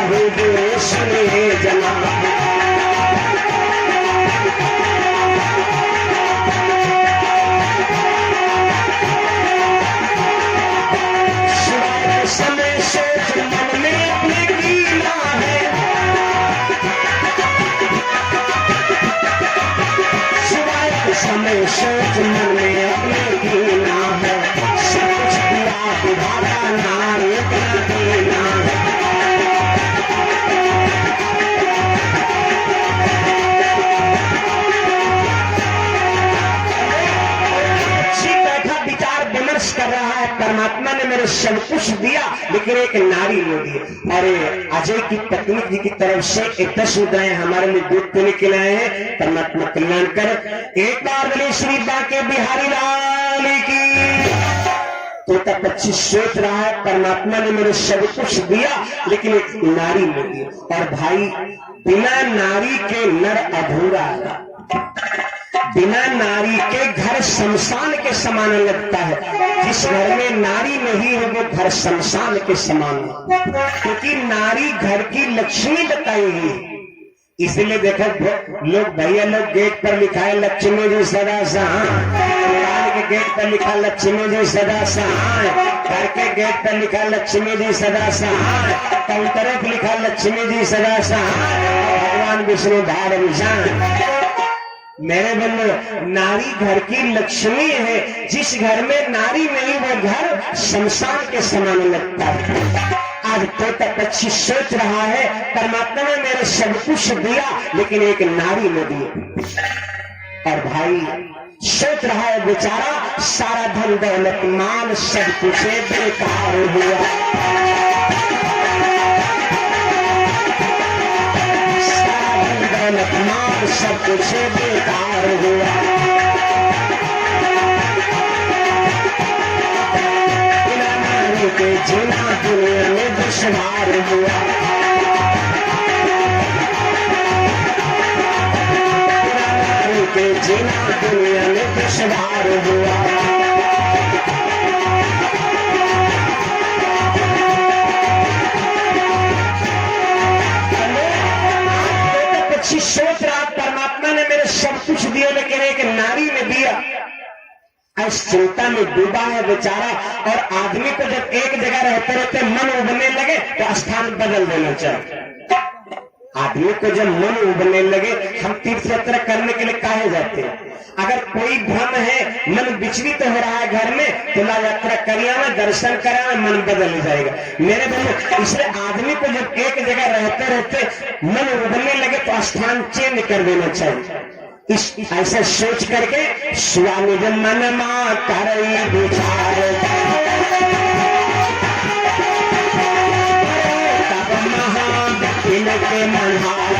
देश में जना। समय सोच मन में अपने कीना है, समय सोच मन में अपने कीना है, सब कुछ दिया विधाता नारी इतना देना है। विचार विमर्श कर रहा है, परमात्मा ने मेरे सब कुछ दिया लेकिन एक नारी ने दी। अरे अजय की पत्नी जी की तरफ से 10 मुद्राएं हमारे लिए दूध पीने के लाए हैं। परमात्मा कल्याण कर। एक बार बोले श्री बांके बिहारी लाल की। तोता पक्षी सोच रहा है परमात्मा ने मेरे सब कुछ दिया लेकिन एक नारी ने दी। और भाई बिना नारी के नर अधूरा है, बिना नारी के घर शमशान के समान लगता है। जिस घर में नारी नहीं है वो घर शमशान के समान है, क्योंकि नारी घर की लक्ष्मी बताई है। इसलिए देखो लोग भैया लोग गेट पर लिखा है लक्ष्मी जी सदा सहाय, के गेट पर लिखा लक्ष्मी जी सदा सहाय, घर के गेट पर लिखा लक्ष्मी जी सदा सहाय, काउंटरों पर लिखा लक्ष्मी जी सदा सहाय, भगवान विष्णु धारण जान। मेरे बंधु नारी घर की लक्ष्मी है। जिस घर में नारी नहीं वो घर शमशान के समान लगता है। आज तोता पक्षी सोच रहा है परमात्मा ने मेरे सब कुछ दिया लेकिन एक नारी ने दिया। और भाई सोच रहा है बेचारा सारा धन दौलत माल सब कुछ बेकार हुआ, माल सब कुछ बेकार हुआ। बिना नारी के जीना दुनिया में दुश्वार हुआ, बिना नारी के जीना दुनिया में दुश्वार हुआ। सोच रहा परमात्मा ने मेरे सब कुछ दिया लेकिन एक नारी ने दिया। इस चिंता में डूबा है बेचारा। और आदमी को जब एक जगह रहते रहते मन उबने लगे तो स्थान बदल देना चाहिए। आदमी को जब मन उबने लगे, हम तीर्थ यात्रा करने के लिए काहे जाते हैं? अगर कोई भ्रम है, मन विचलित हो रहा है घर में, तो ला यात्रा करिया में दर्शन करा मन बदल जाएगा मेरे बंधु। इसलिए आदमी को जब एक जगह रहते रहते मन उबलने लगे तो स्थान चेंज कर देना चाहिए। इस ऐसा सोच करके स्वामी जब मन मां कर विचार तब महा इनके मनहार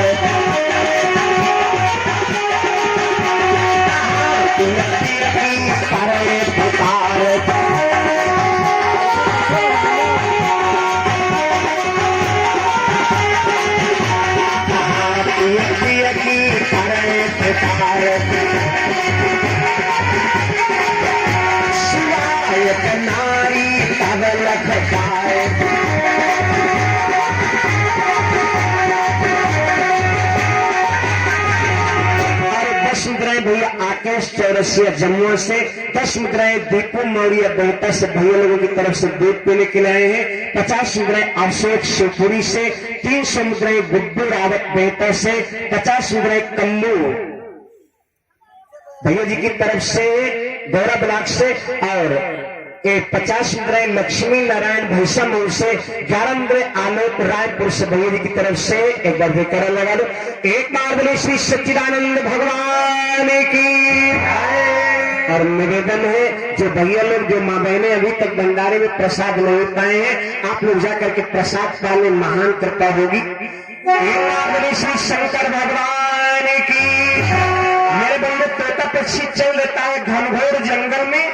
करे पुकार शिवायत नारी तब लखकाए। भैया आकेश चौरसिया जम्मू से 10 मुद्राएं दीपू मौर्य बेहता से भैया लोगों की तरफ से दूध पीने के लिए आए हैं। 50 मुद्राएं अशोक शिवपुरी से, 300 मुद्राएं गुड्डू रावत बेहता से, 50 मुद्राएं कल्लू भैया जी की तरफ से गौरा ब्लॉक से, और 50 मुद्राएं लक्ष्मी नारायण भैसा मोड़ से, 11 मुद्राएं आलोक रायपुर से भैया जी की तरफ से। एक बार बेकर लगा दो। एक बार बोले श्री सच्चिदानंद भगवान की। और निवेदन है जो भैया लोग जो माँ बहने अभी तक भंडारे में प्रसाद नहीं पाए हैं, आप लोग जाकर के प्रसाद पाने महान कृपा होगी। एक बार बोले श्री शंकर भगवान की। मेरे बंधु तोता पक्षी चल देता है घनघोर जंगल में,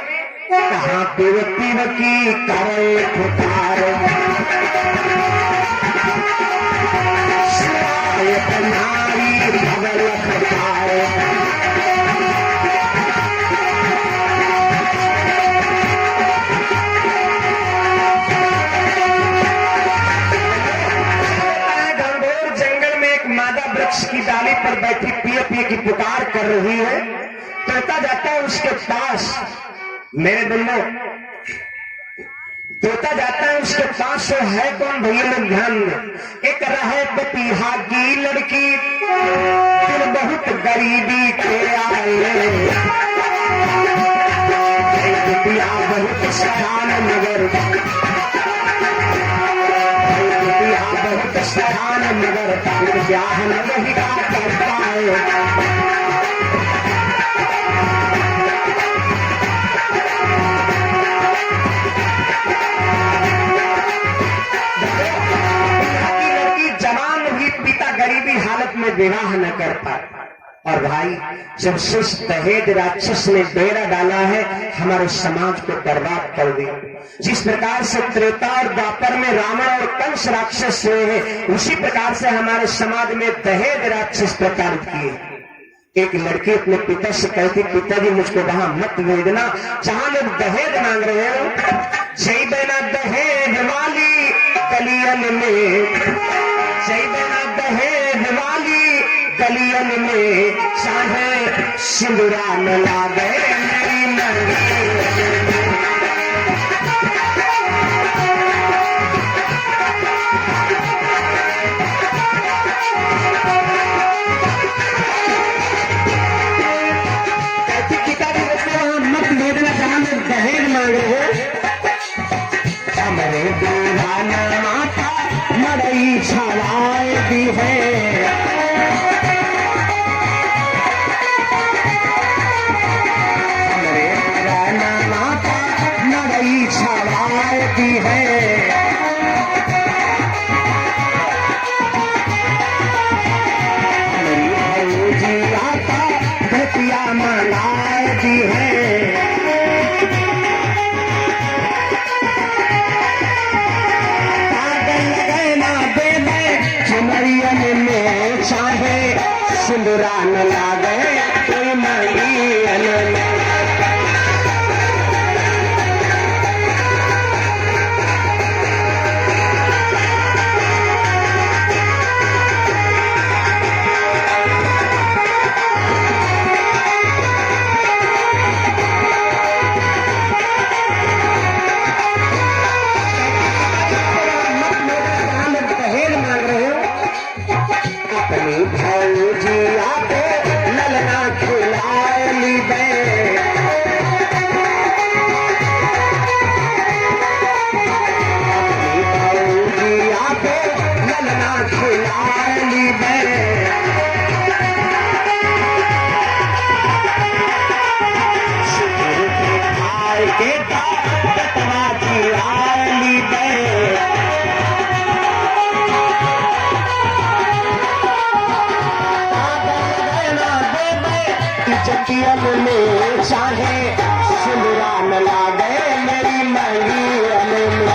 कहाँ देवती की करे पुकार। नारी भगल पुकार। बैठी पिए पिए की पुकार कर रही है। तोता जाता है उसके पास, मेरे बंदो तोता जाता है उसके पास। से है कौन भैया लोग ध्यान में, एक रहे बतीहा की लड़की, फिर बहुत गरीबी के आए, बिटिया बहुत सयान मगर, बिटिया बहुत सयान मगर, ब्याह न वही का कर पाए। गरीबी हालत में विवाह न कर पाए। और भाई जब से दहेज राक्षस ने डेरा डाला है, हमारे समाज को बर्बाद कर दिया। जिस प्रकार से त्रेता और द्वापर में रावण और कंस राक्षस हुए हैं, उसी प्रकार से हमारे समाज में दहेज राक्षस प्रताड़ित किए। एक लड़की अपने पिता से कहती, पिताजी मुझको वहां मत भेजना जहां लोग दहेज मांग रहे हो। जय बेना दहेज वाली कलियन में, जय बेना दहेज वाली कलियन में, चाहे सिंदूरा न लागे मेरी मंगी। पिताजी मुझको मत भेजना जहां लोग दहेज मांग रहे हो। मेरे दीवाना माता मरई छावाए दी है, मेरे दीवाना माता मरई छावाए दी है। मेरी भौजी आता धतिया मंगाए दी है। चाहे सिंदूरा न लागे कोई मंगियन में। दहेज मांग रहे हो, अपनी भौजी आके ललना खिलाए ली दे। अपनी भौजी आके ललना खिलाए ली दे। शुक्र के खाए के दतवा खिलाए ली दे। जतियन में चाहे सिंदूरा न लागे मेरी मंगियन में।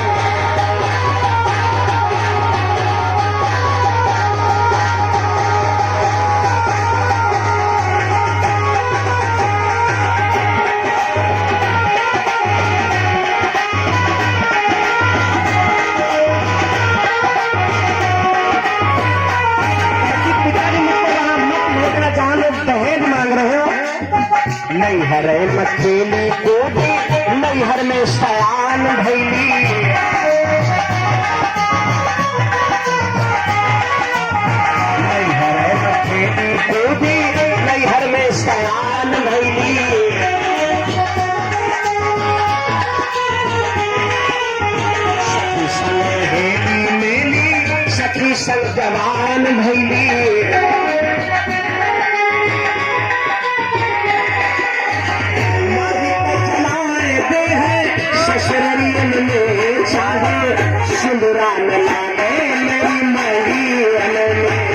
पिताजी मुझको वहां मत भेजना जहां लोग दहेज मांग रहे हो। नैहर मछली कूदी नैहर में सयान भैली, नैहर मछली कूदी नैहर में सयान भैली। सखी संग हेली मेली, सखी संग जवान भैली। ससुरलियन में चाहे सिंदूरा न लागे मेरी मंगियन में।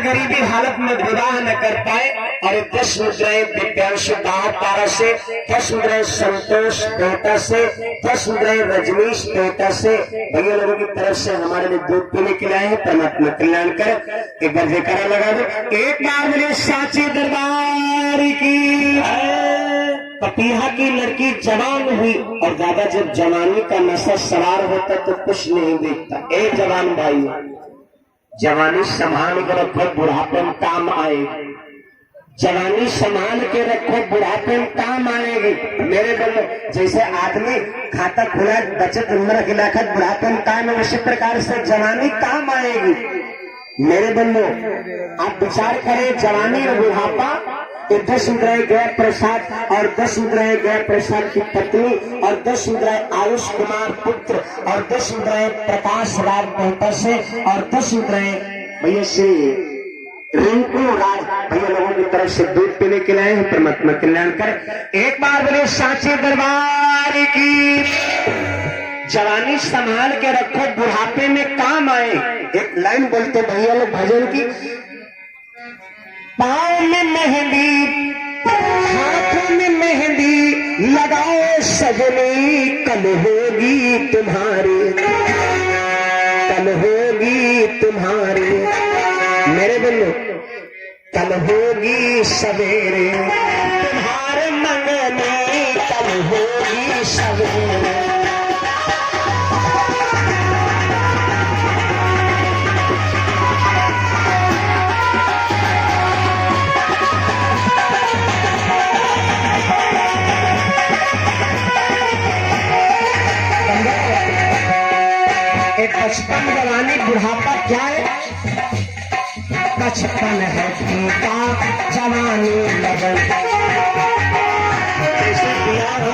गरीबी हालत में विवाह न कर पाए और 10 मुद्राएं दिव्यांशु दाव पारा से, 10 मुद्राएं संतोष टोटा से, 10 मुद्राएं रजनीश टोटा से भैया लोगों की तरफ से हमारे लिए दूध पीने के लिए आए हैं। परमात्मा कल्याण कर। एक बार जयकारा लगा दो, एक बार बोलिए साचे दरबार की। पपीहा की लड़की जवान हुई और दादा जब जवानी का नशा सवार होता तो कुछ नहीं देखता। ए जवान भाई, जवानी संभाल के रखो, बुढ़ापे में काम आएगी। जवानी संभाल के रखो, बुढ़ापे में काम आएगी। मेरे बल्ले जैसे आदमी खाता खुला बचत उम्र खिलाखत बुढ़ापे में काम है, उसी प्रकार से जवानी काम आएगी। मेरे बल्लो आप विचार करें, जवानी और बुढ़ापा, 10 मुद्राएं गया प्रसाद और 10 मुद्राएं गया प्रसाद की पत्नी और 10 मुद्राएं आयुष कुमार पुत्र और 10 मुद्राएं प्रकाश राज बेहतर से और 10 मुद्राएं भैया श्री रिंकू राज भैया लोगों की तरफ से दूध पीने के लिए हैं। परमात्मा कल्याण कर। एक बार बोले साचे दरबार की। जवानी संभाल के रखो, बुढ़ापे में काम आए। एक लाइन बोलते भैया लोग भजन की, पाँव में मेहंदी हाथों में मेहंदी लगाओ सजनी, कल होगी तुम्हारी, कल होगी तुम्हारी। मेरे बंधु कल होगी सवेरे तुम्हारे मंगने, कल होगी सवेरे। एक बचपन जवानी बुढ़ापा क्या है? बचपन है फीका जवानी लगन। जैसे दिया हो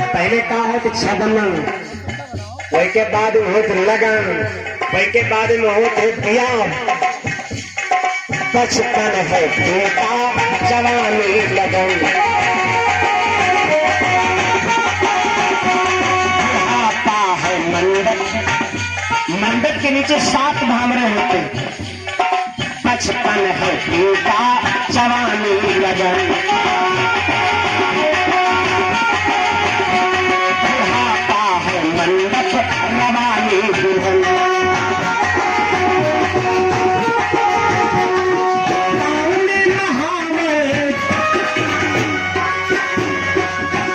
पहले का हो तो छदमन, वही के बाद हो तो लगन, वही के बाद में हो तो दिया। बचपन है फीका जवानी लगन, बुढ़ापा है मंडप, मंडप के नीचे 7 भामरे होते हैं। बचपन है फीका जवानी लगन, बुढ़ापा है मंडप रवानी दुल्हन। पाँव में महावर,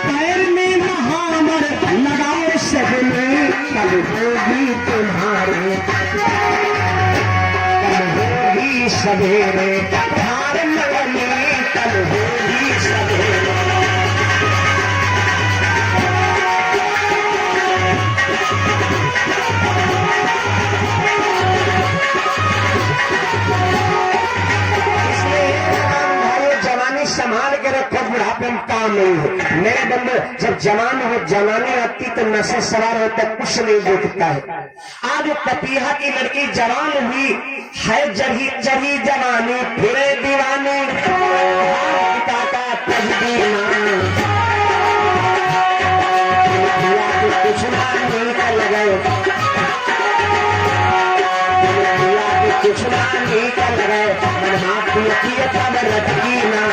पैर में महावर लगाओ सजनी, कल होगी तुम्हारी, सवेरे धार लगनी, कल होगी सवेरे। जवानी संभाल के रखो, बुढ़ापे में काम नहीं हो। मेरे बंधु जब जवान हो, जवानी आती तो नशे सवार होता, कुछ नहीं देखता है। आज पपीहा की लड़की जवान हुई है, जही जही जवानी फिरे दीवानी, पिता का तजदीना कुछ नहीं कर लगाए, कुछ नहीं कर लगाए, मन हाथ की तब रटकी ना।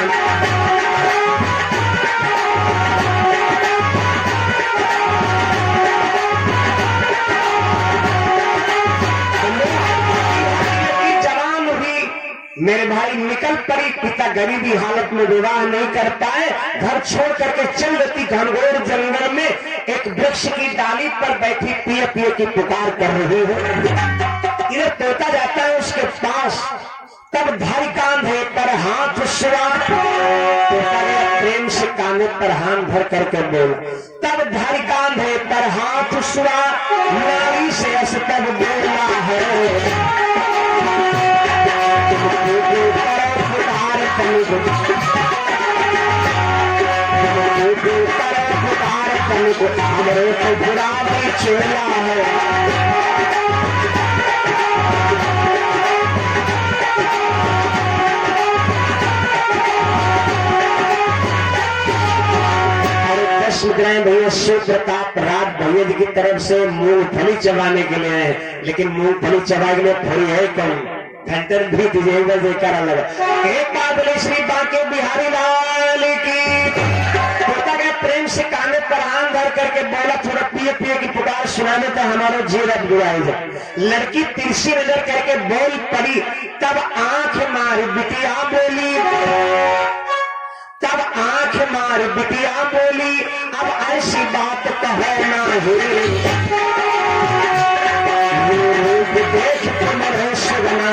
मेरे भाई निकल पड़ी, पिता गरीबी हालत में विवाह नहीं कर पाए, घर छोड़ करके चल देती घनघोर जंगल में। एक वृक्ष की डाली पर बैठी पिए पिए की पुकार कर रही है। इधर तोता जाता है उसके पास, तब धर कांधे पर हाथ सुरा, प्रेम से कांधे पर हाथ भर करके बोल, तब धर कांधे पर हाथ सुरा, नारी से अस तब बोला है। हमरे को बुरा भी चोला है, मुद्राएं भैया शिव प्रताप राज भैया जी की तरफ से मूंगफली चबाने के लिए है, लेकिन मूंगफली चबा के लिए फरी है कौन? घंटर भी तुझे बजे करा लगा। एक बार बोले श्री बांके बिहारी लाल की। तोता का प्रेम से काने पर आंग धर करके बोला थोड़ा पिए पिए की पुकार सुनाने तो हमारा जीव अब बुराई जाए। लड़की तिरछी नजर करके बोल पड़ी, तब आंख मार बिटिया बोली, तब आंख मार बिटिया बोली, अब ऐसी बात कहो ना देख तुम्हारे सगना,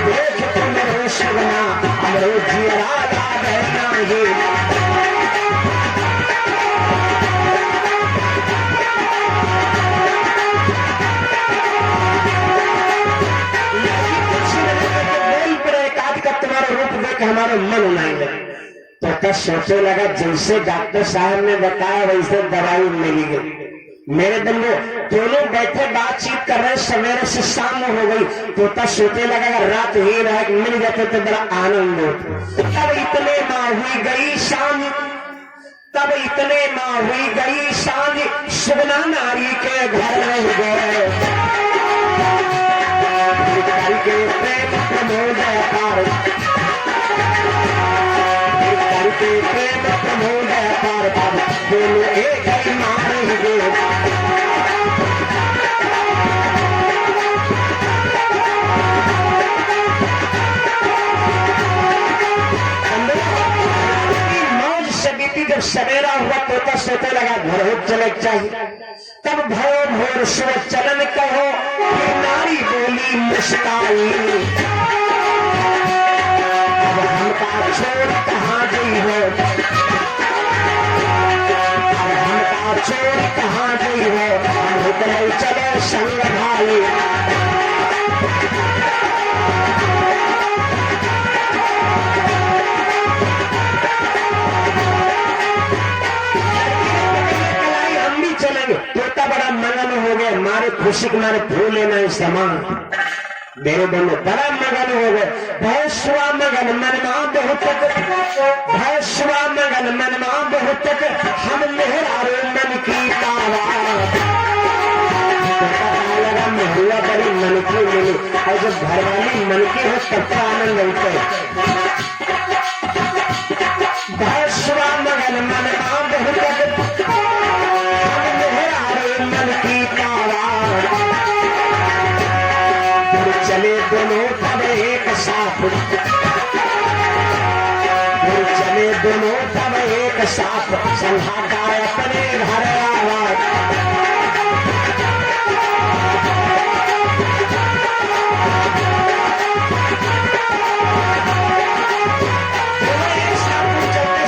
देख तुम्हारे सगना, हमरो जिया रहना ये। तुम्हारा रूप देख हमारा मन नहीं लगे। तो क्या सोचने लगा जैसे डॉक्टर साहब ने बताया वैसे दवाई मिली गई। मेरे बंधु दोनों बैठे बातचीत कर रहे, सवेरे से शाम हो गई। तोता सोचने लगा अगर रात ही रह मिल जाते तो बड़ा आनंद होता। तब इतने माँ हुई गई शाम, तब इतने माँ हुई गई शाम, सुगना नारी के घर में गए के प्रेम प्रमोद पार, के प्रेम प्रमोद पार पार, दोनों एक ही मारे गए। मौज से बीती। जब सवेरा हुआ तोता सोते लगा घर हो चले चाहिए। तब भो भोर सो चलन कहो, नारी बोली मुस्काई, अब हमका छोड़ कहाँ गई हो, अब हमका छोड़ कहाँ गई हो, हम निकले चलो संग भाई। तोता बड़ा मगन हो गए, मारे खुशी के मारे भूले नहीं समान। मेरे दोनों बड़ा मगन हो गए। भैंसवा मगन मनमा बहुत तक, भैंसवा मगन मनमा बहुत तक, हम मेहरारू मन की तावा। लगा महुआ बड़ी मन की मिली, और जब घरवाली मन की हो तब का आनंद मिलता है। भैंसवा मगन मनमा बहुत तक, चले दोनों तब एक साथ, चले दोनों तब एक साथ, संभागा अपने घर आवाज।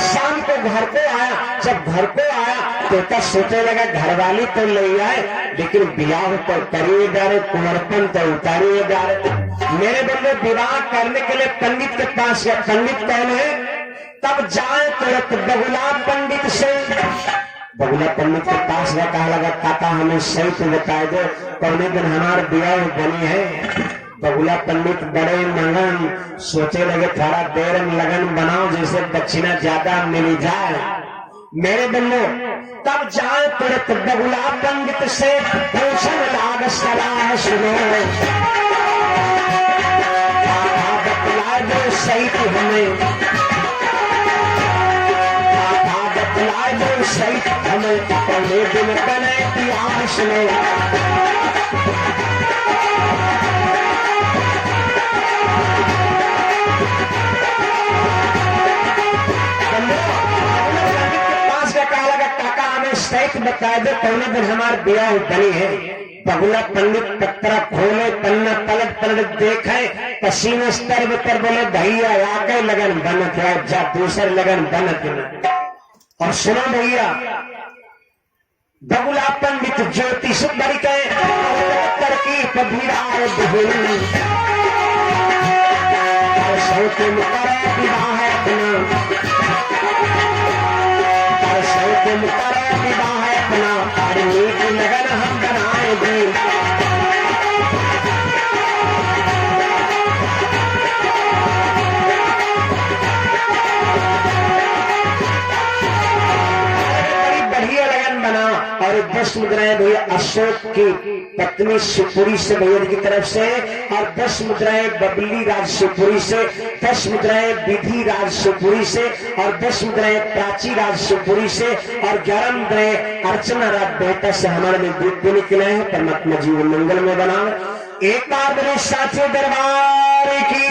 शाम को घर पे आया। जब घर पे आया तोता सोचने लगा घरवाली तो ले आए, लेकिन विवाह तो करिए डारे, कुंवरपन तो उतारिए डारे। मेरे बंदे विवाह करने के लिए पंडित के पास गया। पंडित कौन है? तब जाए तुरंत बगुला पंडित से। बगुला पंडित के पास गया, कहा लगा काका हमें सही तो बता दो कौने दिन हमारे विवाह बनी है। बगुला पंडित बड़े मगन सोचे लगे थोड़ा देर में लगन बनाओ जैसे दक्षिणा ज्यादा मिल जाए। मेरे बंधु तब जाए तुरंत बगुला पंडित से पूछन लाग सलाह सुनो, बतला दो सही हमें, बतला दो सही हमें, पहले दिन बने प्यास में। सही बता दो कौन दिन हमारे ब्याह बनी है। बगुला पंडित पत्रा खोले, पन्ना पलट पलट देखे, पसीने स्तर पर बोले भैया आके लगन बनत है, जा दूसरे लगन बनत है। और सुनो भैया, बगुला पंडित ज्योतिष बड़ी तरकीब विरार सौते मुकर विवाह अपना, सौते मुकर विवाह अपना, अरे नीक लगन हम बनाएंगे। बड़ी बढ़िया लगन बना और और 10 मुद्राएं भैया अशोक की पत्नी शिवपुरी से भैया की तरफ से, और 10 मुद्राएं बबली राज शिवपुरी से, 10 मुद्राएं विधि राज शिवपुरी से, और 10 मुद्राएं प्राची राज शिवपुरी से, और 11 मुद्राएं अर्चना राज बेहता से हमारे में दूध देने के लिए है। परमात्मा जीवन मंगल में बना। एक बार मेरे साचे दरबार की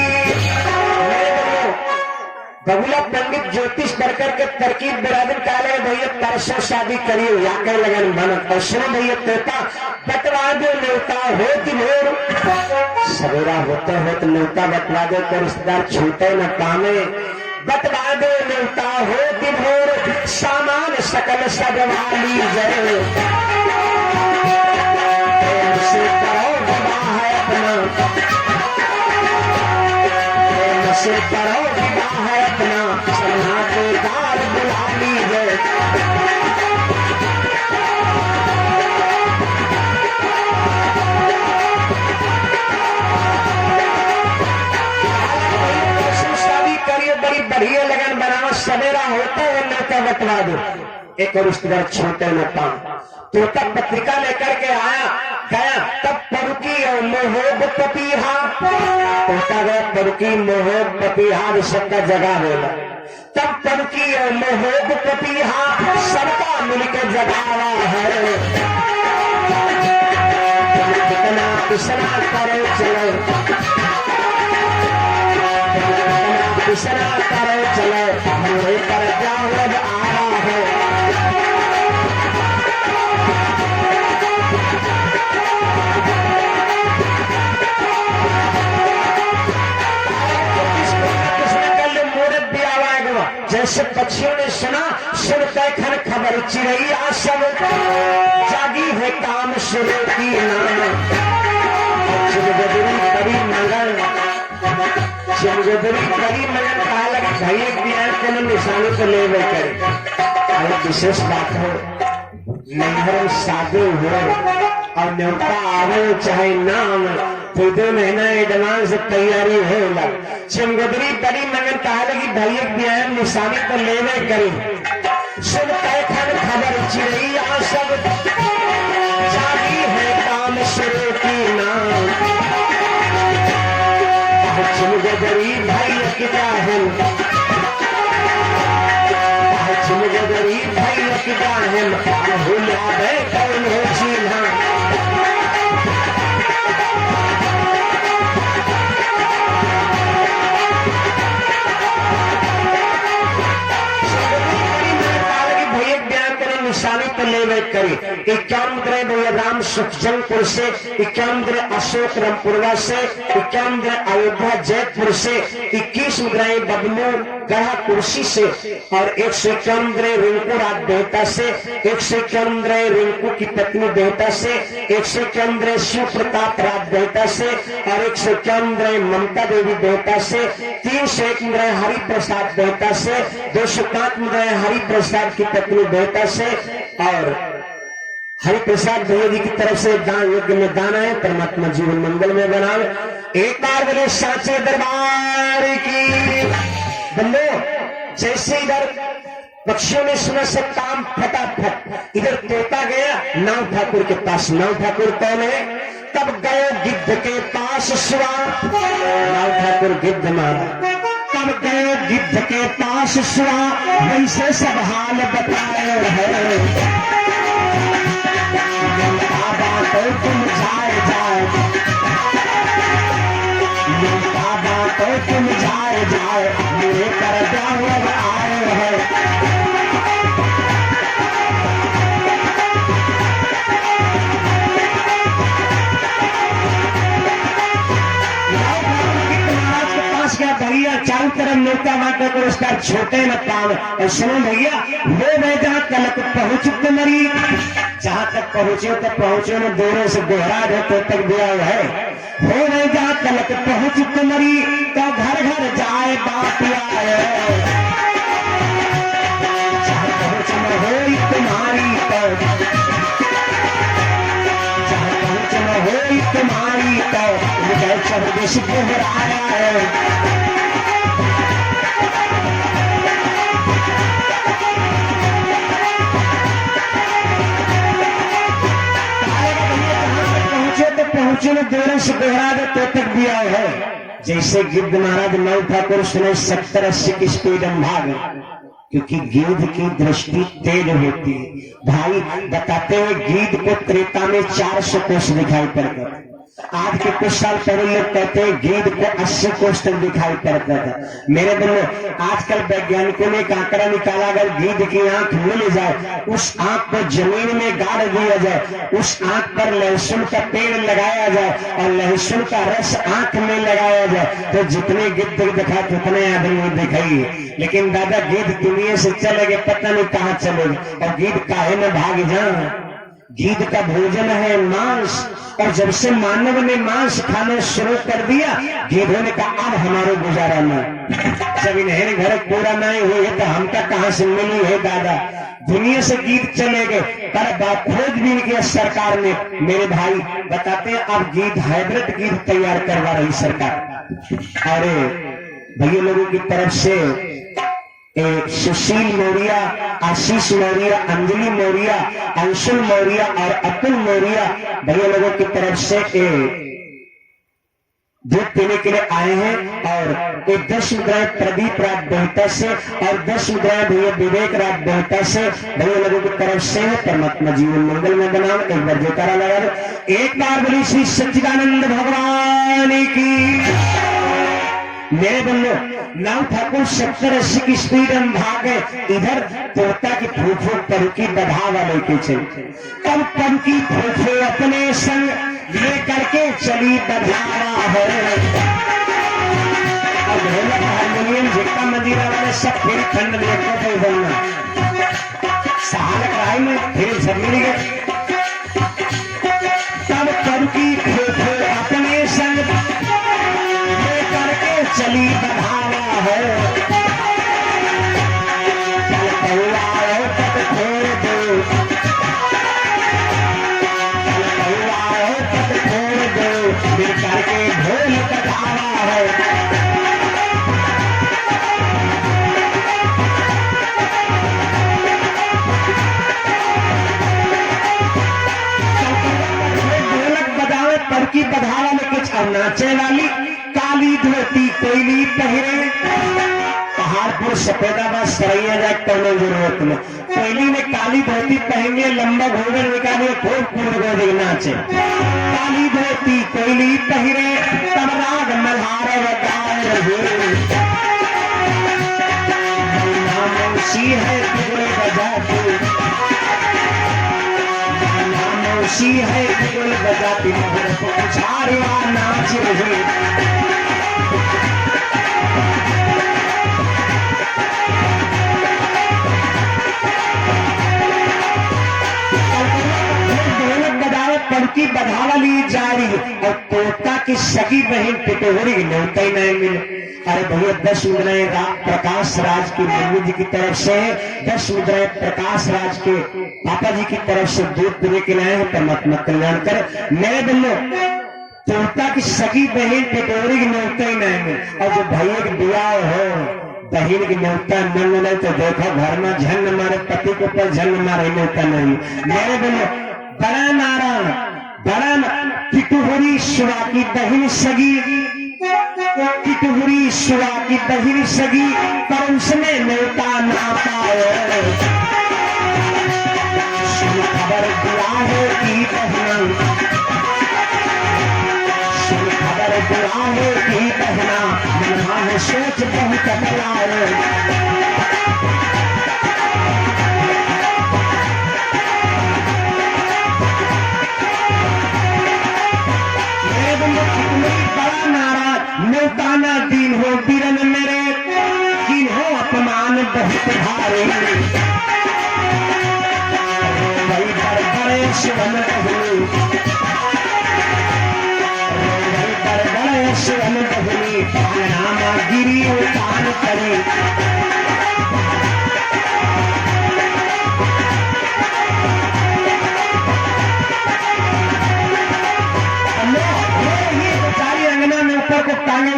बबुला पंडित ज्योतिष पढ़कर के तरकीब बिरादर काले भैया परसों शादी करिए या कह लगन बनत और सुनो भैया तोता बतवा दो न्योता हो कि भोर सवेरा होते हो तो न्योता बतवा दो तो रिश्तेदार छूटे न पावे। बतवा दो न्योता हो कि भोर सामान सकल सब वाली जय से करो विवाह है अपना, से करो विवाह है अपना, सन्नाटेदार बुला लीजिए। शादी करिए बड़ी बढ़िया लगन बनाओ, सवेरा होता है न्योता बतवा दो। एक और रिश्तेदार छोटे न पाओ तो तब पत्रिका लेकर के आया गया, तब परुकी और मोहब पपीहा होता गया, परुकी मोहब पपीहा शब्द जगह होगा, तब परुकी और मोहब पपीहा सबका मिलकर जगावा है। कितना पिसना करो चलो, कितना पिसना करो चलो, हमरे पर जावद आ रहा है। जैसे पक्षियों ने सुना सुन खन खबर चिड़ैया सब जागी है काम शुरू की नाम। चिमगोदरी करी मगन, चिमगोदरी करी मगन कहा लगा भैया बिहार को निशानी को ले करे। और विशेष बात हो नहर शादी हो और न्योता आवे चाहे ना आवे तो 2 महीना एडवांस तैयारी हो लग। चिमगोदरी बड़ी मगन कहा लगी भैया बिहार निशानी को लेवे करी। सुन खन खबर चिड़ैया सब जागी है काम शुरू की नाम। चिमगोदरी भैया की जाहिल, चिमगोदरी भैया की जाहिल भूला है कौन हो चीन्हा। निशानी पर ले करी 51 मुद्राएं भैया राम सुखजनपुर से, 51 मुद्राएं अशोक रामपुरवा से, 51 मुद्राएं अयोध्या जयपुर से, 21 मुद्राएं बबलू गढ़ा कुर्सी से, और 151 मुद्राएं रिंकू राज बेहता से, 151 मुद्राएं रिंकू की पत्नी बेहता से, 151 मुद्राएं शिव प्रताप राज बेहता से, और 151 मुद्राएं ममता देवी बेहता से, 301 मुद्राएं हरि प्रसाद बेहता से, 205 मुद्राएं हरि प्रसाद की पत्नी बेहता से, और हरि प्रसाद भैया जी की तरफ से दान यज्ञ में दाना है। परमात्मा जीवन मंगल में बनावे। एक बार मेरे साचे दरबार की बंदो जैसे इधर पक्षियों ने सुना से काम फटाफट इधर तोता गया नाव ठाकुर के पास। नाव ठाकुर कौन है? तब गए गिद्ध के पास सुआ, नाव ठाकुर गिद्ध मारा। तब गए गिद्ध के पास सुआ, वैसे सब हाल बताए है। तो तुम जाए जाए, तो तुम जाए जाए, मेरे पर जाओ आए है। भैया चारों तरफ न्योता बांटे को उसका छोटे न पाव। और सुनो भैया वो मैं जहाँ तलक पहुंच तुम्हारी, जहाँ तक पहुंचे तो पहुंचे न दोनों से दोहरा दो तो तक दिया है। हो मैं जहाँ तलक पहुंच तुम्हारी, तो घर घर जाए बाप आए। जहाँ पहुंच न हो तुम्हारी, तो जहाँ पहुंच न हो तुम्हारी, तो मुझे चौदेश दोहराया है। जो दोहरा से दोहरा दे तो तक दिया है। जैसे गिद्ध महाराज नौ ठाकुर सुने 70-80 की स्पीड में भाग, क्योंकि गिद्ध की दृष्टि तेज होती है। भाई बताते हैं गिद्ध को त्रेता में 400 कोष दिखाई पड़ता था। आज के कुछ साल पहले लोग कहते हैं गिद्ध को 80 कोष तक दिखाई पड़ता था। मेरे बंधु आजकल वैज्ञानिकों ने एक आंकड़ा निकाला, अगर गिद्ध की आंख मिल जाए, उस आंख को जमीन में गाड़ दिया जाए, उस आंख पर लहसुन का पेड़ लगाया जाए और लहसुन का रस आंख में लगाया जाए, तो जितने गिद्ध दिखा उतने आदमी दिखाई। लेकिन दादा गिद्ध दुनिया से चले गए, पता नहीं कहाँ चले गए। और गिद्ध काहे में भाग जाए? गिद्ध का भोजन है मांस, और जब से मानव ने मांस खाना शुरू कर दिया, गिद्धों ने कहा अब हमारे गुजारा नहीं। जब इन्हें घर पूरा नहीं हुए तो हमका कहां से मिली है दादा। दुनिया से गिद्ध चले गए, पर खोजबीन किया सरकार ने। मेरे भाई बताते हैं अब गिद्ध हाइब्रिड गिद्ध तैयार करवा रही सरकार। अरे भैया लोगों की तरफ से सुशील मौर्य, आशीष मौर्य, अंजलि मौर्य, अंशुल मौर्य और अतुल मौर्य भैया लोगों की तरफ से दूध पीने के लिए आए हैं। और एक 10 मुद्राएं प्रदीप राज बेहता से और 10 मुद्राएं भैया विवेक राज बेहता से भैया लोगों की तरफ से परमात्मा जीवन मंगल में बनाओ। एक बार जयकारा लगा दो, एक बार बोली श्री सच्चिदानंद भगवान की। मेरे बंधु नौ ठाकुर 70-80 की स्पीड में भाग गए। इधर तोता की फूफो परुकी बढ़ावा लेके चलते, तब परुकी फूफो अपने संग ले करके चली बढ़ावा है। और ढोलक हारमोनियम झिटका मंजीरा वाले सब फिर खंड लेकर बनना सहालक राय में फिर सब मिल गए। तब परुकी फूफो अपने संग चली बढ़ावा है। चल पौआओ तक छोड़ दो, चल पौआओ तक छोड़ दो, फिर करके ढोल बढ़ावा है। ढोलक बजावे पड़की बढ़ावा लेके नाचे वाली काली धोती कोयली पहरे, पहाड़पुर सफेदाबाद सरैया जाए करने जरूरत में। कोयली ने काली धोती पहने, लंबा घूंघट निकाले, खूब पूर्व नाचे। काली धोती कोयली पहरे, तब राग मल्हार बजाए रहे। मौसी है बिगुल बजाती, मौसी है बिगुल बजाती, मगर पुछारिया नाच रहे। पड़की बढ़ावा ली जा रही और तोता की सगी बहन पिटोरी न्योता ही नहीं मिले। अरे भैया 10 मुद्राएं प्रकाश राज की मम्मी जी की तरफ से, 10 मुद्राएं प्रकाश राज के पापा जी की तरफ से दूध पीने के लाए हैं। परमात्मा कल्याण कर। मेरे बल्लो तोता की सगी बहन पिटोरी की न्योता ही नहीं मिले। और जो भैया के ब्याह हो, बहन की न्योता न मिले तो देखो घर में झन मारे, पति के ऊपर झन मारे, न्योता नहीं। मेरे बल्लो बड़ा नारायण, बड़ा किटुहरी शिवा की बहन सगी, किटुहरी शिवा की बहन सगी, पर उसने न्योता ना पाए। खबर दिया है कि बहना, खबर दिया है कि बहना, मनवा है सोच बहुत बलाए। न्योताना दीन हो बीरन मेरे, कीन हो अपमान बहुत भारे। भाई बड़ बड़े शिवन बहनी, भाई बड़ बड़े शिवन बहनी, नामा गिरी उतान करे।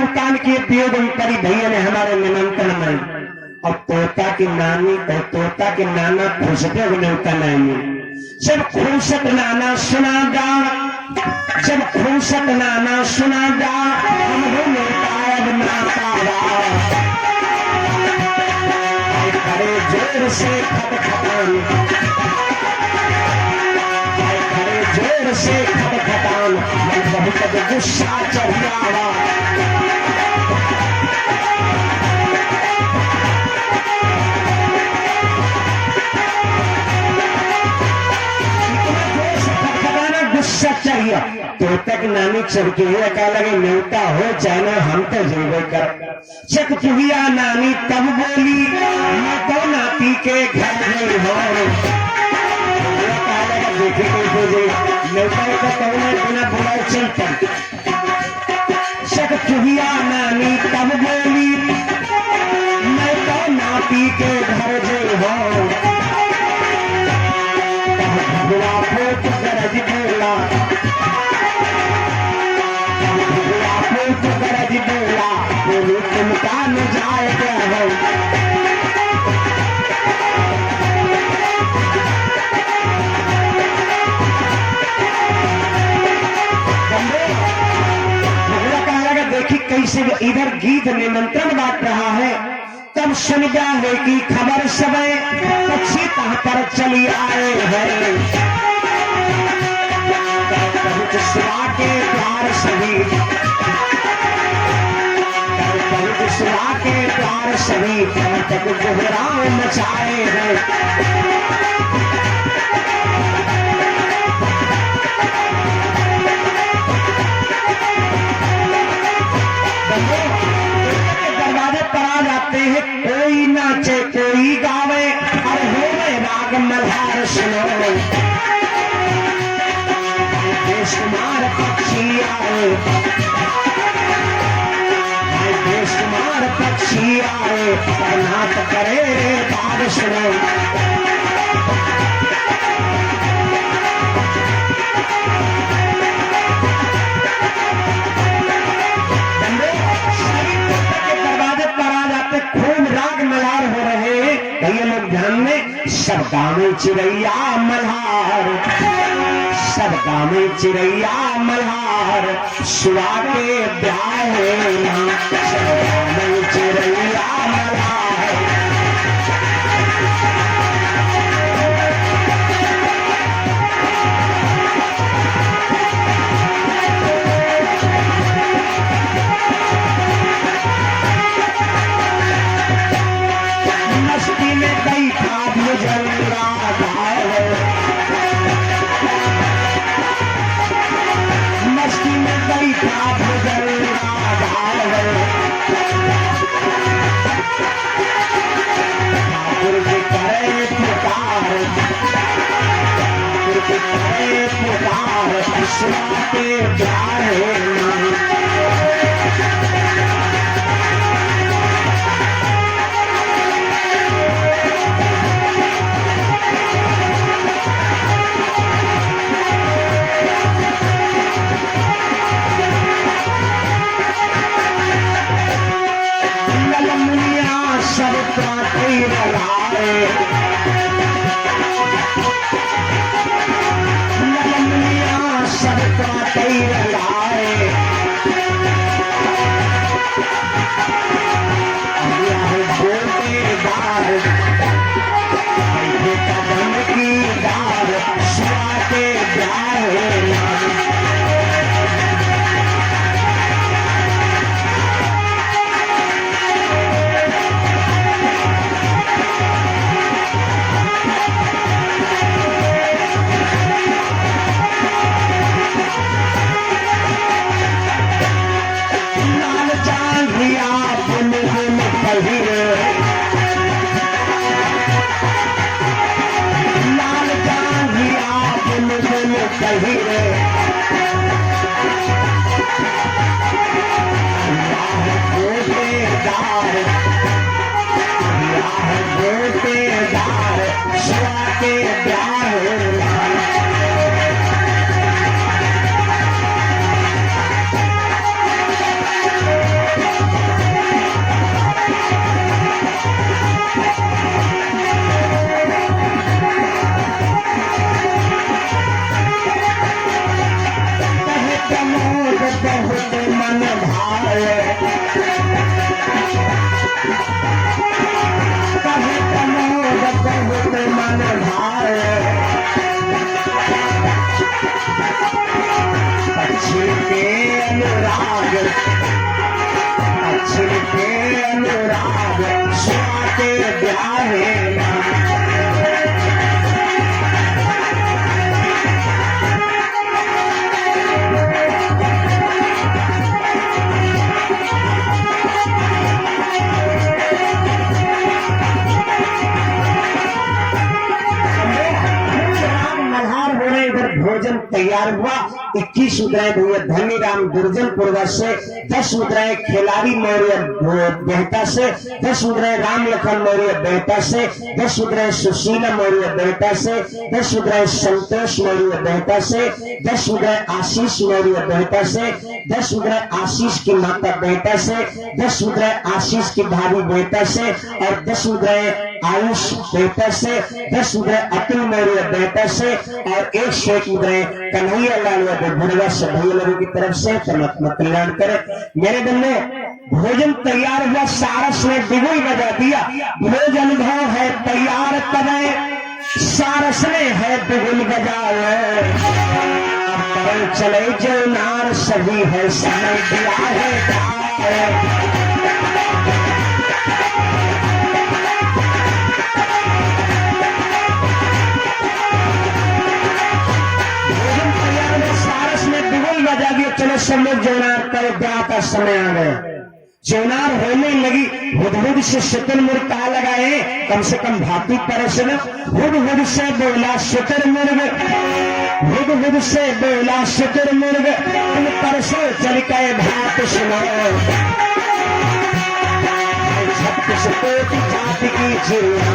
उतान किए पियोग करी भैया ने हमारे निमंत्रण में। और तोता की नानी और तोता के नाना खुशबू न्योता नहीं, जब खुशक नाना सुना गान जब खूसत नाना सुना जा हम हो अब ना पावा खड़े जोर से खटखटान खड़े जोर से खटखटान मन बहुत गुस्सा चढ़ावा गुस्सा चाहिए तो तक नानी चढ़के कहा लगे न्योता हो चाहे हम तो जेबे कर चक चुहिया नानी तब बोली मैं तो नाती के घर गई हो कहा लगा देखे कैसे जे न्योता को कहने बिना बुलाए चल पड़ चक चुहिया नानी तब बोली मैं तो नाती के घर गई हो गरज बोला गरज बोला बोली तुमका न जाए हो देखी कैसे इधर गीत निमंत्रण बांट रहा है तब सुन जाए कि खबर सब पक्षी कहां पर चली आए हैं बहुत सुहा के प्यार सभी बहुत सुहा के प्यार सभी तक कोहराम मचाए हैं दरवाजे पर आ जाते हैं कोई नाचे कोई गावे और होवे राग मल्हार सुनो बेशुमार पक्षी आए बेशुमार पक्षी आए नाच करे बाग सुनो दरवाजे पर आ जाते खूब राग मल्हार हो रहे हैं भैया लोग ध्यान में सब गावे चिड़ैया मल्हार सब गावे चिड़ैया मल्हार सुहा के ब्याह सब गावे चिड़ैया मल्हार मस्ती में कई खाब मुझल मस्ती में कई खाब मुझल ठाकुर के करे पुकार ठाकुर के करे पुकार सुहा के प्यार सब प्राती लगाए सब प्राती लगाए बोलतेदार कदम की दार सुहा के प्यार छिलके अनुराग स्वाते ब्याहे भोजन तैयार हुआ। 21 मुद्राएं भैया धनीराम दुर्जनपुर से, 10 मुद्राएं खिलाड़ी मौर्य बेहता से, 10 मुद्राएं राम लखन मौर्य बेहता से, 10 मुद्राएं सुशीला मौर्य बेहता से, 10 मुद्राएं संतोष मौर्य बेहता से, 10 मुद्राएं आशीष मौर्य बेहता से, 10 मुद्राएं आशीष की माता बेहता से, 10 मुद्राएं आशीष की भाभी बेहता से, और 10 मुद्राएं आयुष बेहता से, 10 मुद्राएं अतुल मौर्य बेहता से, और 101 मुद्राएं कन्हैया लाल बुढ़वा से भैया लोगों की तरफ से। परमात्मा कल्याण करे। मेरे बंधु भोजन तैयार हुआ, सारस ने बिगुल बजा दिया। भोजन भाव है तैयार करे, सारस ने है बिगुल बजाए। अब चले जो नार सभी है समय दिया है। बजा दिया, चलो सब लोग जौनार करे, ब्याह का समय आ गया। जौनार होने लगी, हुदहुद से शुतुरमुर्ग कहा लगाए, कम से कम भाती परस न। हुदहुद से बोला शुतुरमुर्ग, हुदहुद से बोला शुतुरमुर्ग, तुम परसों चल के भात सुनाओ। 36 कोटि जाति की चिड़िया,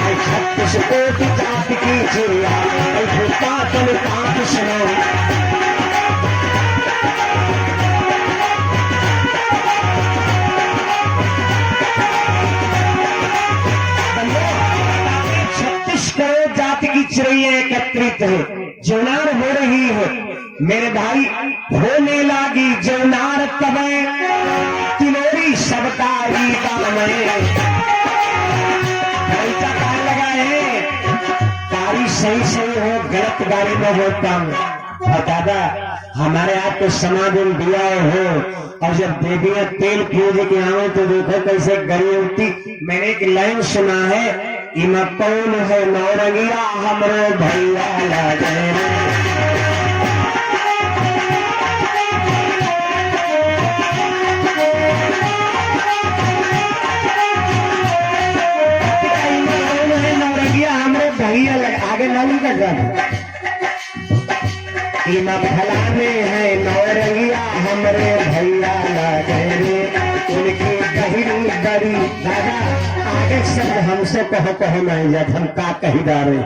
36 कोटि जाति की चिड़िया, तुम काट सुनाओ। करोड़ जाति की चिड़िया एकत्रित है, जौनार हो रही है। मेरे भाई होने लगी जौनार तबे, तिलोरी सबका सही सही हो, गलत गाड़ी में होता हूँ। दादा हमारे आप को समाज में दिया हो, और जब देवियां तेल पूज के आओ तो देखो कैसे गरी उठती। मैंने एक लाइन सुना है, इमा कौन है नौरंगिया हमरो भैया लगे। भैया आगे नाली का गाना, इमा फलाने है नौरंगिया हमरे भैया लगे। उनकी गहरी बड़ी दादा आगे सब हमसे कहो नहीं जात, हम का कही डारे।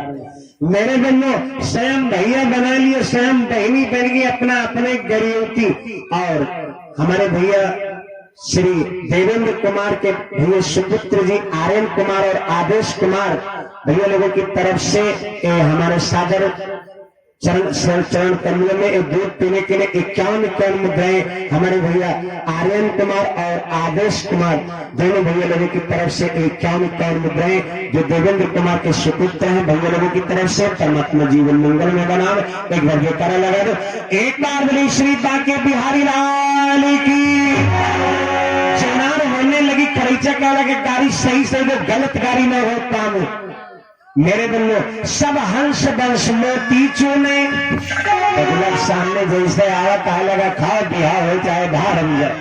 मेरे बन्नो स्वयं भैया बना लिए, स्वयं बहनी बन गई अपना अपने गरीबी। और हमारे भैया श्री देवेंद्र कुमार के भैया सुपुत्र जी आर्यन कुमार और आदेश कुमार भैया लोगों की तरफ से हमारे सादर चरण कमलों में दूध पीने के लिए 51 मुद्राएं हमारे भैया आर्यन कुमार और आदेश कुमार दोनों भैया लोगों की तरफ से 51 मुद्राएं जो देवेंद्र कुमार के सुपुत्र हैं भैया लोगों की तरफ से। परमात्मा जीवन मंगल में बनाओ। एक बार जयकारा लगा दो, एक बार बोली श्री बांके बिहारी लाल की। चुनाव होने लगी, खरीचा कह लगे गाड़ी सही सही वो गलत गाड़ी में हो काम। मेरे बंधु सब हंस बंश मोती चूने, मतलब सामने जैसे आया कहा लगा खाओ बिहार हो चाहे धार हो जाए।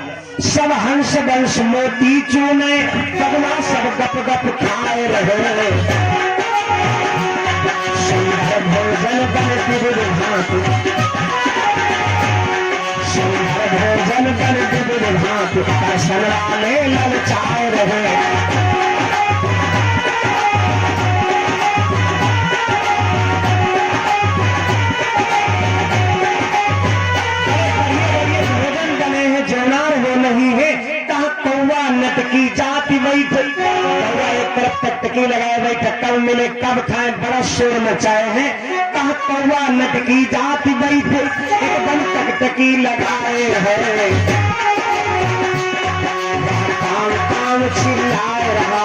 सब हंस बंश मोती चूने, बगला सब गप गप खाए रहे। सुंदर भोजन बन दिव्य भात, सुंदर भोजन बन दिव्य भात, दर्शन वाले ललचाए रहे। की जाति बैठ एक तरफ टकटकी लगाए बैठा, कब मिले कब खाए बड़ा शोर मचाए हैं। कहा कौवा नट की जाति बैठ एकदम टकटकी लगाए है। काम काम चिल्लाए रहा,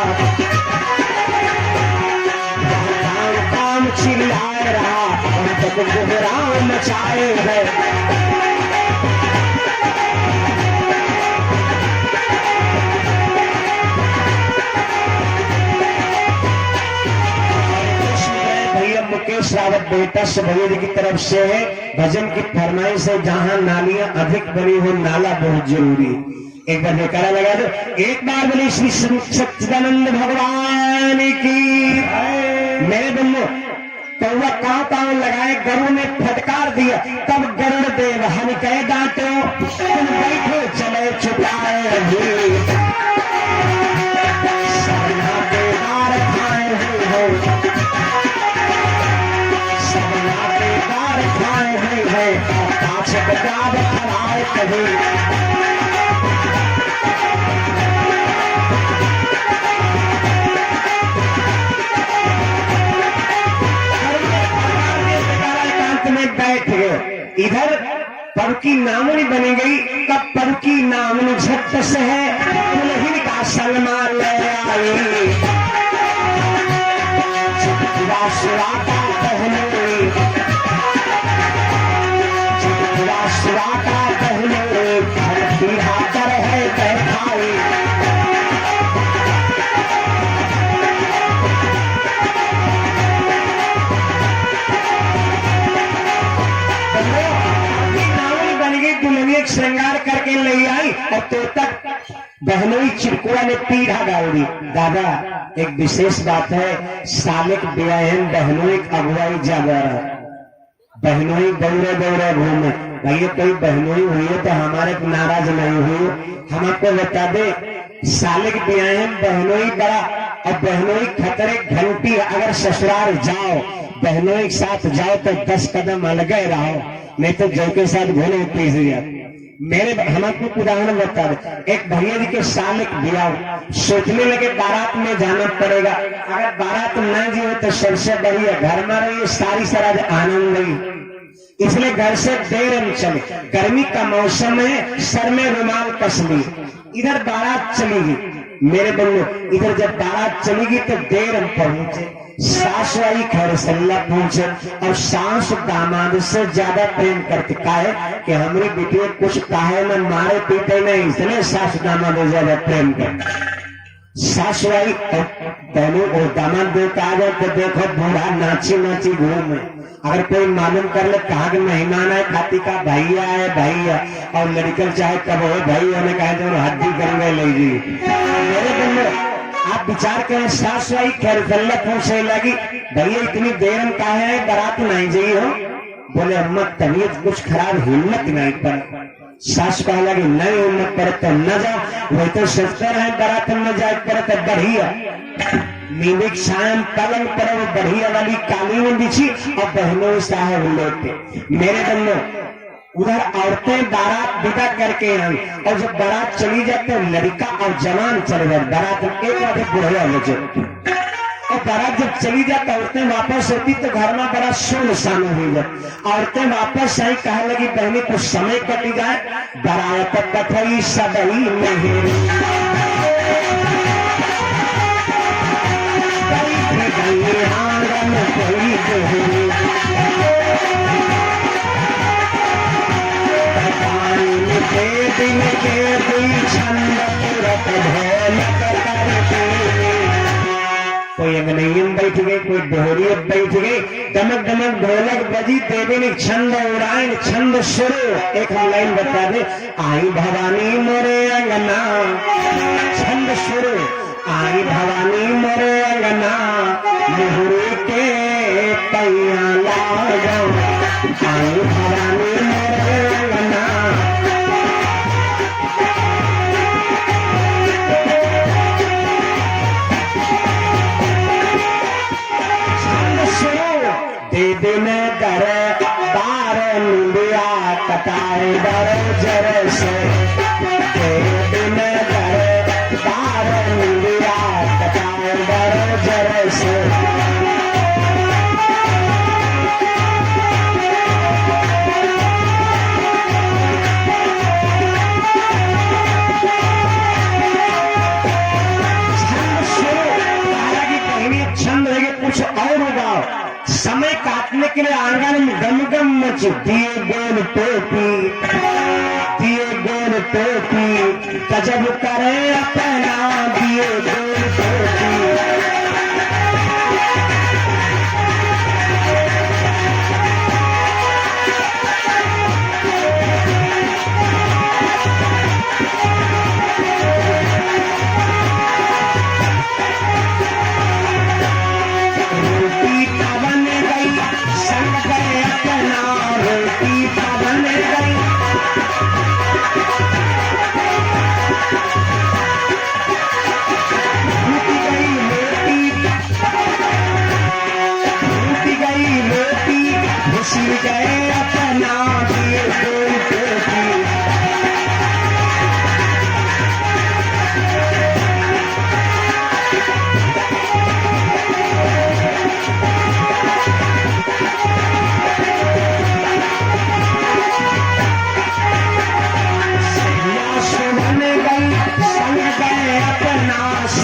काम काम चिल्लाए रहा, हम तक गुहरा मचाए है। श्रावक बेटा सुभेद की तरफ से है भजन की फरमाइश है, जहां नालियां अधिक बनी हो नाला बहुत जरूरी। एक बार बेकारा लगा दो, एक बार बोले श्री सच्चिदानंद भगवान की। मेरे बंधु कौवा कांव कांव लगाए, गरु ने फटकार दिया, तब गरुड़ देव हम कह डांटो तुम बैठो चले छुपाए सबना बेदार खाए हो, सबना बेदार खाए है पाछ बजाब खराए कभी। बैठ गए इधर पब की नामनी बनी गई, तब पब की नामनी झट से है दुल्हन का सलमान ले आई। सुराता पहने सुराता पहने हाथर है बैठाई। श्रृंगार करके ले आई और तो तक बहनोई चिरकुआ ने पीढ़ा डाल दी। दादा एक विशेष बात है, सालिक व्यायाम बहनोई अगुवाई जागरा, बहनोई दौरे दौरे घूमे। भैया कोई बहनोई हुई है तो हमारे को नाराज नहीं हुई, हम आपको बता दे सालिक व्यायाम बहनोई बड़ा और बहनोई खतरे घंटी। अगर ससुराल जाओ बहनोई के साथ जाओ तो 10 कदम अलग रहो, नहीं तो जो के साथ घोले तेज जाते। मेरे हम आपको उदाहरण बता दे, एक भैया जी के सालिक ब्याह सोचने लगे बारात में जाना पड़ेगा, अगर बारात न जी हो तो सबसे बढ़िया घर में रहिए, सारी सराज आनंद नहीं, इसलिए घर से देर हम चले। गर्मी का मौसम है, सर में रुमाल कस ली, इधर बारात चलेगी। मेरे बंधु इधर जब बारात चलेगी तो देर हम पहुंचे, सास आई खैर सल्ला पहुंचे और सास दामाद से ज्यादा प्रेम करती काहे कि हमारी बेटी कुछ काहे न मारे पीटे नहीं, इसलिए सास दामाद ज्यादा प्रेम करती। सास आई दोनों और दामाद देख आ जाए तो देखो बूढ़ा नाची नाची घूम। अगर कोई मालूम कर ले कहा कि मेहमान है खाती का भैया है भैया, और लड़कल चाहे कब हो भाई हमें कहे तो हड्डी करेंगे ले जी। मेरे बंधु आप विचार करें, सास आई खैर सल्ला पूछने लगी भैया इतनी देर में काहे है, बारात नहीं जाइए हो। बोले अम्मा तबीयत कुछ खराब, हिम्मत नहीं पर। सास कहा लगी नहीं हिम्मत पर तो न जाओ, वही तो सोचते रहे बारात में जाए पर तो बढ़िया नींद शाम पलंग पर वो बढ़िया वाली कालीन बिछी और बहनों साहब लेते। मेरे बंधु उधर औरतें बारात विदा करके आई और जब बारात चली जाते लड़का और जवान चले जाए, बारात एक आधे बुढ़िया हो जाए और बारात जब चली जाती औरतें वापस होती तो घर में बड़ा सुनसान हो जाए। औरतें वापस आई कहा लगी बहनी कुछ समय कटी जाए, बारात कठई सबई कोई अग्नियम बैठ गए, कोई डोहरियत बैठ गई, दमक दमक ढोलक बजी, देवी ने छंद उड़ाए, छंद शुरू। एक हम लाइन बता दे, आई भवानी मोरे अंगना, छंद शुरू। आई भवानी मोरे अंगना, मुहूर्त के पैया लागो, आई भवानी मोरे अंगना। दिन दर बार मुंडिया कटाए दर जर से, दिन दर बार मुंडिया कटाए दर जर से। छंद लगे कुछ और होगा, समय काटने के लिए आंगन में गमगम मच दिए गोल टोपी, दिए गोल टोपी गजब करे अपना दिए गोल टोपी।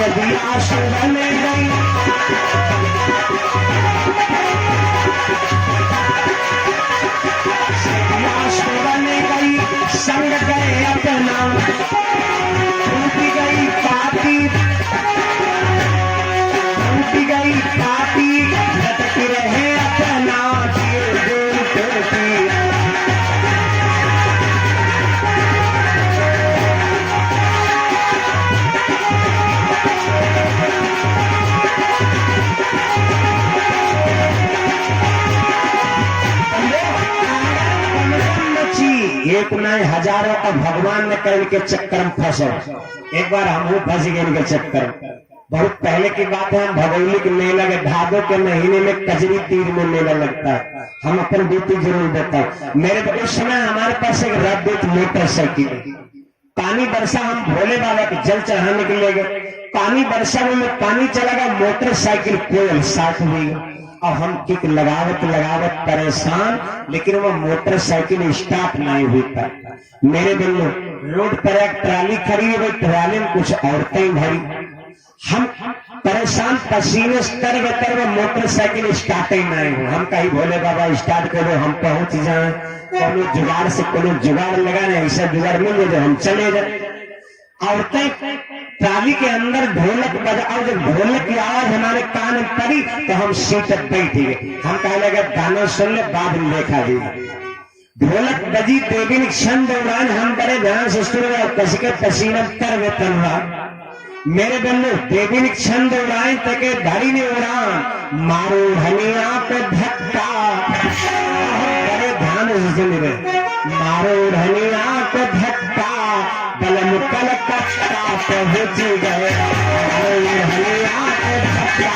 सदिया सुबह में गई संग गए अपना टूट गई पापी लटक रहे अपना एक नहीं हजारों और भगवान ने कह इनके चक्कर में फंसो। एक बार हम फंस गए इनके चक्कर में। बहुत पहले की बात है, हम भगोली के मेला के भादों के महीने में कजरी तीर में मेला लगता है। हम अपन ड्यूटी जरूर देता है। मेरे तो उस समय हमारे पास एक रद्द मोटरसाइकिल, पानी बरसा, हम भोले बाबा के जल चढ़ाने के लिए गए। पानी बरसा में पानी चला गया, मोटरसाइकिल कोयल साथ हुई और हम किक लगावत परेशान, लेकिन वो मोटरसाइकिल स्टार्ट नहीं हुई था। मेरे दिल में रोड पर एक ट्राली खड़ी है, वही ट्राली में कुछ औरतें भरी। हम परेशान, पसीने तर मोटरसाइकिल स्टार्ट ही नहीं हो। हम कहीं भोले बाबा स्टार्ट करो, हम पहुंच जाए, कोनो जुगाड़ से कोनो जुगाड़ लगाने, ऐसा जुगाड़ मिल जाए हम चले जाए। औरतें ट्राली के अंदर ढोलक बजा, और जब ढोलक की आवाज हमारे कान में पड़ी तो हम सीट पर बैठ गए। हम कहने लगे गाना सुन ले, बाद में देखा जी। ढोलक बजी, देवी ने क्षण दौरान, हम बड़े ध्यान से सुन रहे, कसके पसीना तर रहा। मेरे बंधु देवी ने क्षण दौरान तके धड़ी ने उड़ान, मारो हनिया पे धक्का, बड़े ध्यान से सुन रहे, मारो हनिया पे धक्का, बलम कल कच्चा पहुंच गए, हनिया पे धक्का।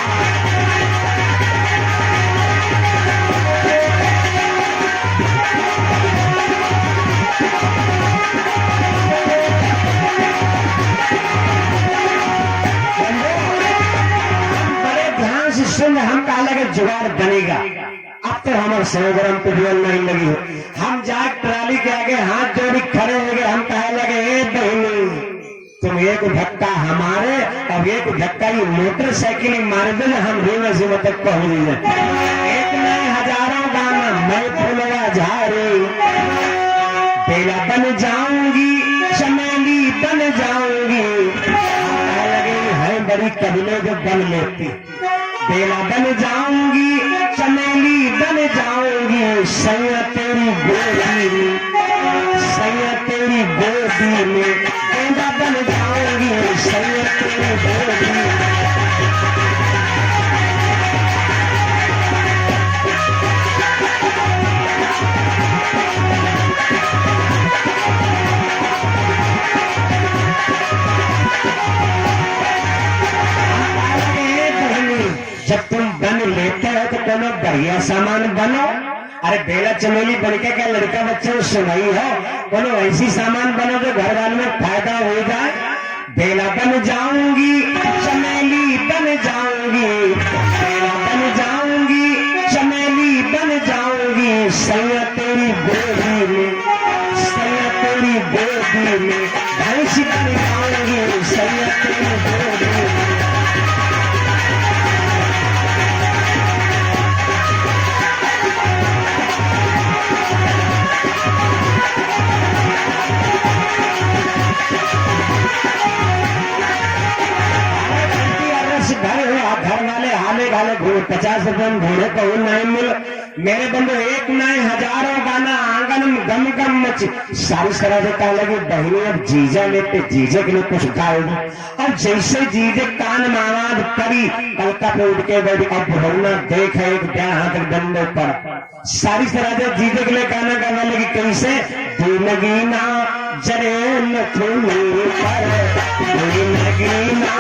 हम कहा लगे जुगाड़ बनेगा, अब तो हमारे सौगरम पे डोल नहीं लगी हो। हम जाए ट्राली के आगे हाथ जोड़ी खड़े हो गए। हम कहा लगे ए बहनी, तुम एक धक्का हमारे और एक धक्का ये मोटरसाइकिल मार दे, हम रेवा से तक पहुंच जाए। एक नहीं हजारों गाना, मैं फूलवा झाड़ी, बेला बन जाऊंगी, चमेली बन जाऊंगी। लगे है बड़ी कबीले जो बन लेती, बेला बन जाऊंगी, चमेली बन जाऊंगी, सैया तेरी गोदी में, सैया तेरी गोदी में, बेला बन जाऊंगी, सैया तेरी गोदी में। जब तुम बन लेते हो तो कोनो बढ़िया सामान बनो। अरे बेला चमेली बन के क्या लड़का बच्चे को सुनाई हो, कोनो ऐसी सामान बनो जो घर वालों में फायदा हो जाए। बेला बन जाऊंगी, चमेली बन जाऊंगी, बेला बन जाऊंगी, चमेली बन जाऊंगी, सैया तेरी गोदी में, सैया तेरी गोदी में, भैंस बन जाऊंगी, सैया तेरी गोदी में। घर वाले हाले गाले 50 रुपए में घोड़े को नहीं मिल। मेरे बंधु एक नहीं हजारों गाना आंगन में गम गम मच। सारी तरह से कहा लगी बहनी अब जीजा लेते, जीजे के लिए कुछ गाएगी। और जैसे जीजे कान में आवाज पड़ी, पलका पे उठ के बैठी, अब भरना देख एक ब्याह हाथ डंडे पर। सारी तरह से जीजे के लिए गाना गाने लगी, कैसे नगीना जरे न पर नगीना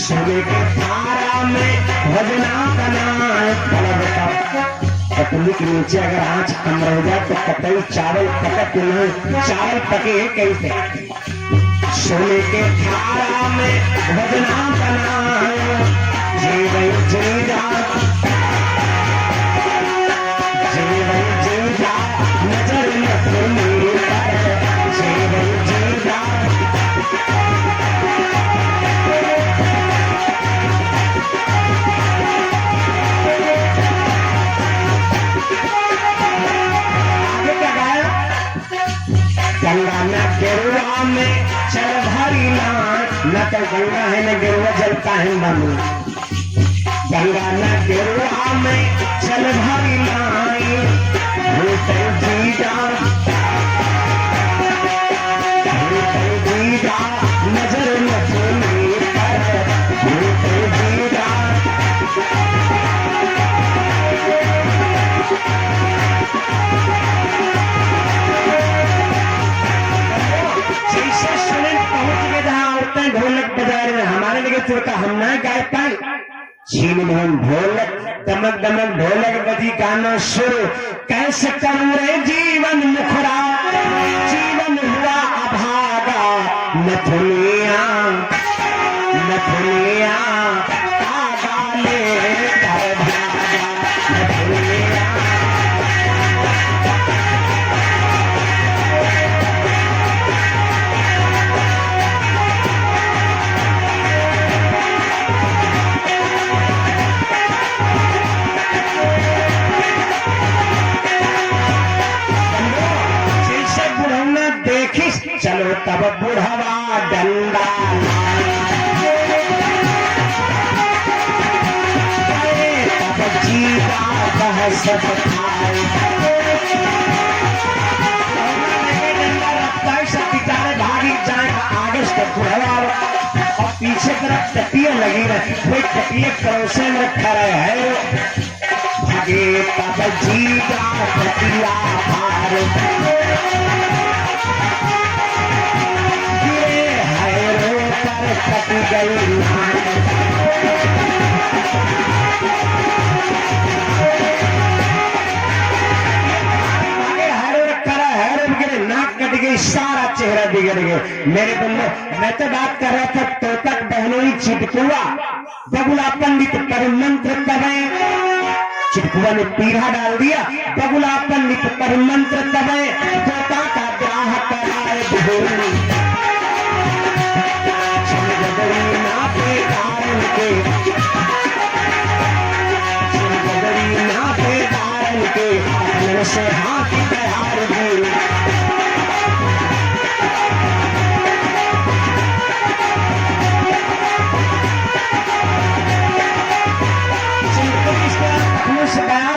सूर्य के तारा में भजना बनाए पतली के नीचे अगर आंच कम रह जाए तो कतई चावल पकत नहीं, चावल पके कैसे। सोने के तारा में भजना बनाए जीवन जीजा, जीवन जीजा गंगा न गेरुआ में चल भरी न तो गंगा है न गेरुआ जलता है मामू। गंगा न गेरुआ में चल भरी लाई जीजा नजर न धोने पर जीजा। ढोलक बजा रहे हमारे लगे चुड़का हम ना गाय पाए छीन में ढोलक दमक दमक ढोलक बजी गाना शुरू कैसे करूं रे जीवन मुखरा जीवन हुआ अभागा नथुनिया नथुनिया कागाले कर भागा नथुनिया। चलो तब बुढ़वा डंडा तब जीता बहस बेचारे भागी जाए आगे से बुढ़वा और पीछे तरफ टटिया लगी रहे कोई टटिए पड़ोसे में रखा रहे है भागे तब जीता टटिया भार कटी गई नाक कट गई सारा चेहरा बिगड़ गया। मेरे बंधु मैं तो बात कर रहा था तोतक बहनोई चिटकुआ बगुला पंडित पर मंत्र तबे चिटकुआ ने पीढ़ा डाल दिया बगुला पंडित पर मंत्र तबे तोता का ब्याह कराए बिगोरी से हाथ तैयार दी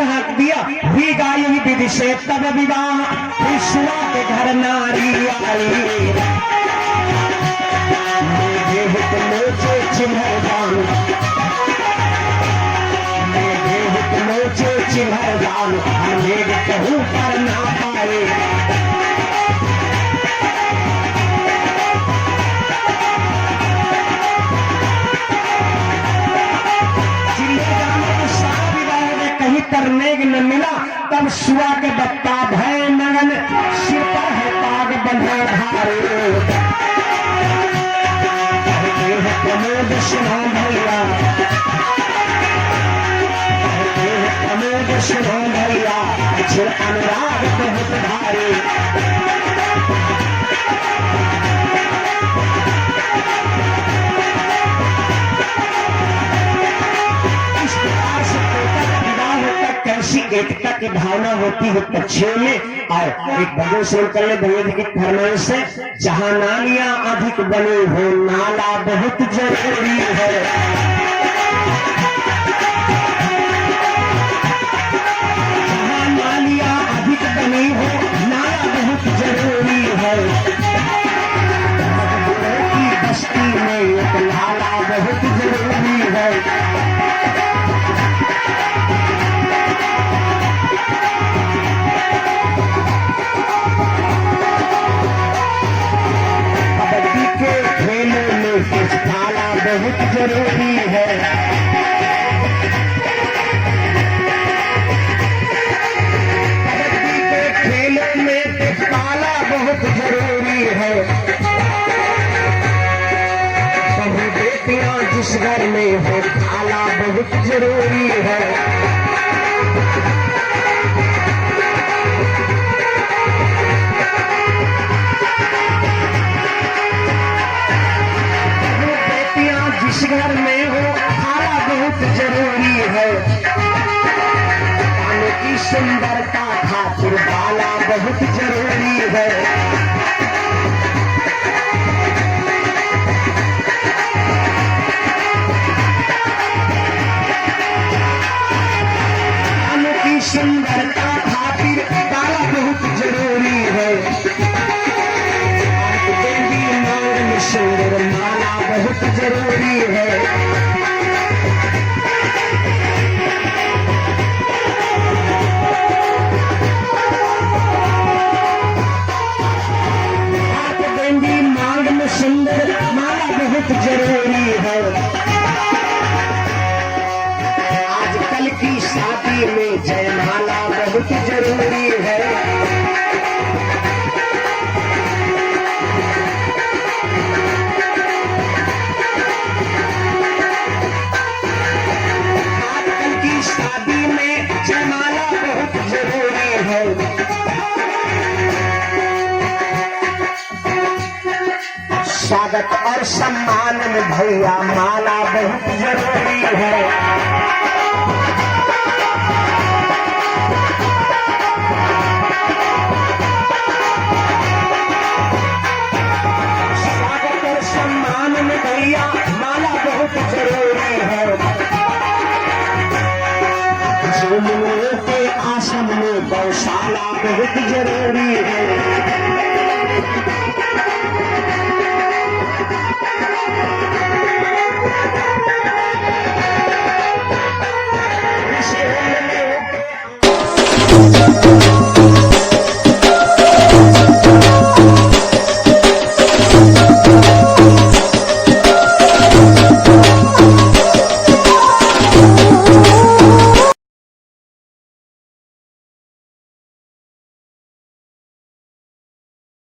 हाथ दिया हुई गाय विधि से तब विवाह विश्वा के घर नारी आई मोचे चिन्हदान मोचे चिन्हदान हमें कहूँ पर ना पाए कहीं करने न मिला तब सुआ के बत्ता भय नगन सिर पर है ताग बंधे भारे प्रमोद सुनो भैया प्रमोद सुनो भैया अक्षर अनुराग बहुत भारी इस प्रकार से विवाह होता कैसी एकता की भावना होती है पक्षियों में। और एक भजन सुन कर ले भैया जी की फरमाइश से जहाँ नालियां अधिक बनी हो नाला बहुत जरूरी है जहाँ नालियां अधिक बनी हो नाला बहुत जरूरी है की बस्ती में एक नाला बहुत जरूरी है। ताला बहुत जरूरी है कबड्डी के खेलों में ताला बहुत जरूरी है। बहू बेटियां जिस घर में हो ताला बहुत जरूरी है। जिस घर में हो ताला बहुत जरूरी है। पानी की सुंदरता खातिर ताला बहुत जरूरी है। सुंदर माला बहुत जरूरी है। आजकल की शादी में जयमाला बहुत जरूरी है। आजकल की शादी में जयमाला बहुत जरूरी है। स्वागत और सम्मान में भैया माला बहुत जरूरी है। स्वागत और सम्मान में भैया माला बहुत जरूरी है। के आश्रम में गौशाला बहुत जरूरी है।